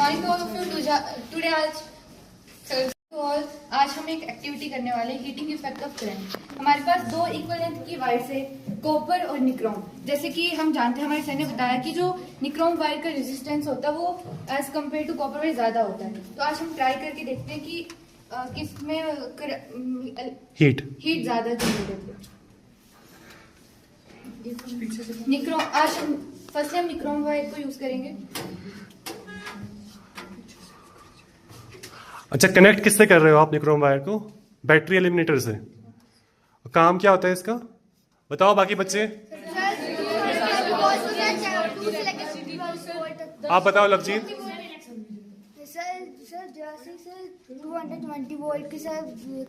Morning to all of you. Today आज हम एक एक्टिविटी करने वाले हैं, हीटिंग इफेक्ट ऑफ करंट। हमारे पास दो इक्वल लेंथ की वायर्स है, कॉपर और निक्रोम। जैसे कि हम जानते हैं, हमारे सर ने बताया कि जो निक्रोम वायर का रेजिस्टेंस होता है वो as compare to copper wire ज्यादा होता है। तो आज हम ट्राई करके देखते हैं कि किसमें हीट ज्यादा जनरेट होती है। निक्रोम, आज हम फर्स्ट हम निक्रोम वायर को यूज करेंगे। अच्छा, कनेक्ट किससे कर रहे हो आप निक्रोम वायर को? बैटरी एलिमिनेटर से। काम क्या होता है इसका, बताओ बाकी बच्चे। आप बताओ लवजीत। सर जैसे सर 220 वोल्ट के सर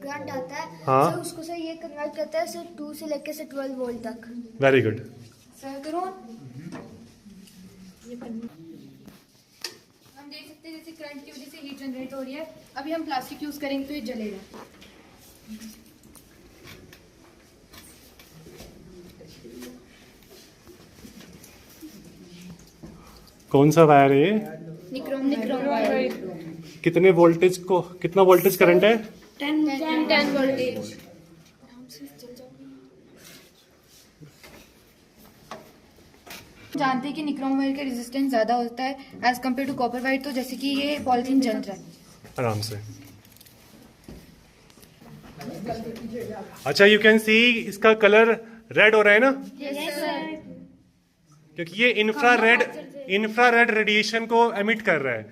करंट आता है। हाँ? सर उसको सर ये कन्वर्ट करता है सर 2 से लेकर सर 12 वोल्ट तक। Very good. सर करो। हम देख सकते हैं जैसे करंट की वजह से हीट जनरेट हो रही है। अभी हम प्लास्टिक यूज करेंगे तो ये जलेगा। कौन सा वायर है ये? Nichrome wire. कितने वोल्टेज को, कितना वोल्टेज करंट है? 10 वोल्टेज। जानते हैं कि निक्रोम वायर का रेजिस्टेंस ज्यादा होता है as compare to copper wire. तो जैसे कि ये पॉलिथीन जल रहा है आराम से। अच्छा, यू कैन सी इसका कलर रेड हो रहा है ना? Yes sir. क्योंकि ये इंफ्रारेड रेडिएशन को एमिट कर रहा है,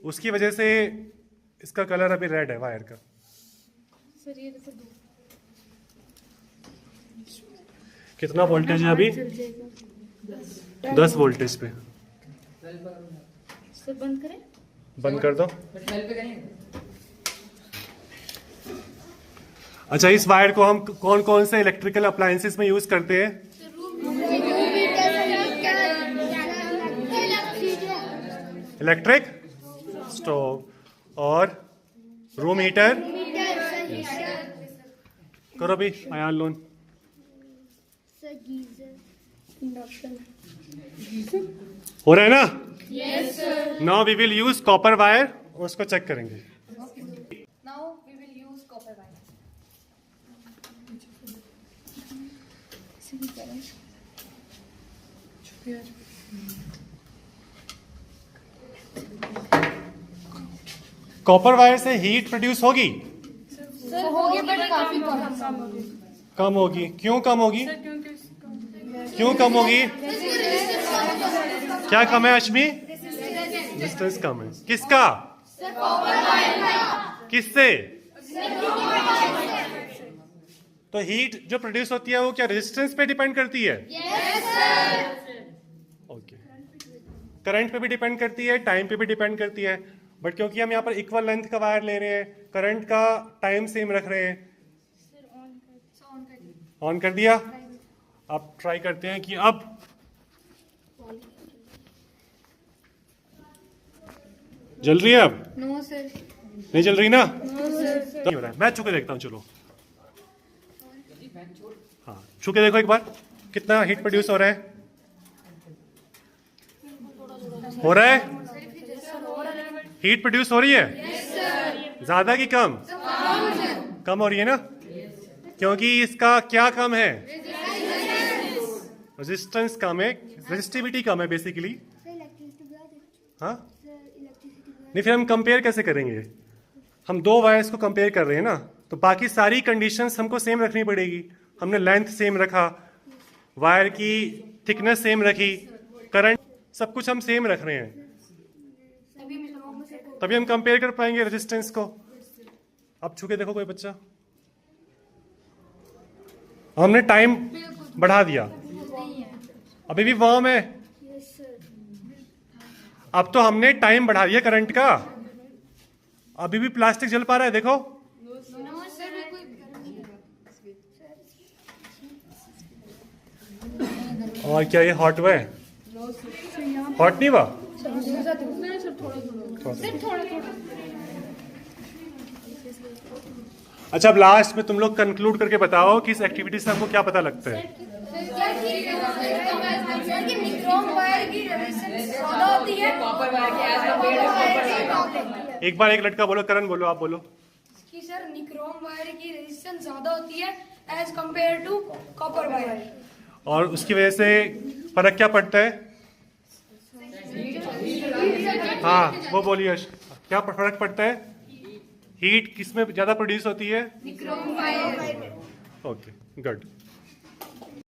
उसकी वजह से इसका कलर अभी रेड है वायर का। सर ये देखो, कितना वोल्टेज है अभी? 10 वोल्टेज पे। सर बंद करें? बंद कर दो। अच्छा, इस वायर को हम कौन कौन से इलेक्ट्रिकल अप्लायंसेस में यूज करते हैं? इलेक्ट्रिक स्टोव और रूम हीटर। करो भी आयान लोन। Sir geyser, induction. हो रहा है ना? Yes sir. Now we will use copper wire, उसको चेक करेंगे। Now we will use copper wire. Copper wire से हीट प्रोड्यूस होगी? सर होगी बट काफी कम होगी। क्यों कम होगी? क्यों कम होगी? क्या कम है अश्मी? रेजिस्टेंस कम है। किसका? किससे? तो हीट जो प्रोड्यूस होती है वो क्या रेजिस्टेंस पे डिपेंड करती है? ओके। करंट पे भी डिपेंड करती है, टाइम पे भी डिपेंड करती है, बट क्योंकि हम यहाँ पर इक्वल लेंथ का वायर ले रहे हैं, करंट का टाइम सेम रख रहे हैं। ऑन कर दिया। अब ट्राई करते हैं कि अब जल रही है। अब नो सर। नहीं जल रही ना? No sir. नहीं हो रहा है। मैं छू के देखता हूँ। चलो हाँ, छू के देखो एक बार, कितना हीट प्रोड्यूस हो रहा है? हो रहा है? हीट प्रोड्यूस हो रही है? ज्यादा की कम? कम हो रही है ना? क्योंकि इसका क्या कम है? रेजिस्टेंस कम है, रेजिस्टिविटी कम है बेसिकली। हाँ, नहीं फिर हम कंपेयर कैसे करेंगे? हम दो वायर्स को कंपेयर कर रहे हैं ना, तो बाकी सारी कंडीशंस हमको सेम रखनी पड़ेगी। हमने लेंथ सेम रखा, वायर की थिकनेस सेम रखी, करंट सब कुछ हम सेम रख रहे हैं, तभी हम कंपेयर कर पाएंगे रेजिस्टेंस को। अब छू के देखो कोई बच्चा। हमने टाइम बढ़ा दिया, अभी भी वार्म है। अब तो हमने टाइम बढ़ा दिया करंट का, अभी भी प्लास्टिक जल पा रहा है। देखो और क्या ये हॉट हुआ है? हॉट नहीं हुआ? अच्छा, अब लास्ट में तुम लोग कंक्लूड करके बताओ कि इस एक्टिविटी से हमको क्या पता लगता है? निक्रोम वायर की ज्यादा होती है कॉपर वायर की एज कम्पेयर एक बार एक लड़का बोलो, करण बोलो, आप बोलो। कि सर निक्रोम वायर की रेजिस्टेंस ज्यादा होती है as compare to copper wire. और उसकी वजह से फर्क क्या पड़ता है? हाँ वो बोलिए, क्या फर्क पड़ता है? हीट किस में ज्यादा प्रोड्यूस होती है? Nichrome wire. Okay, good.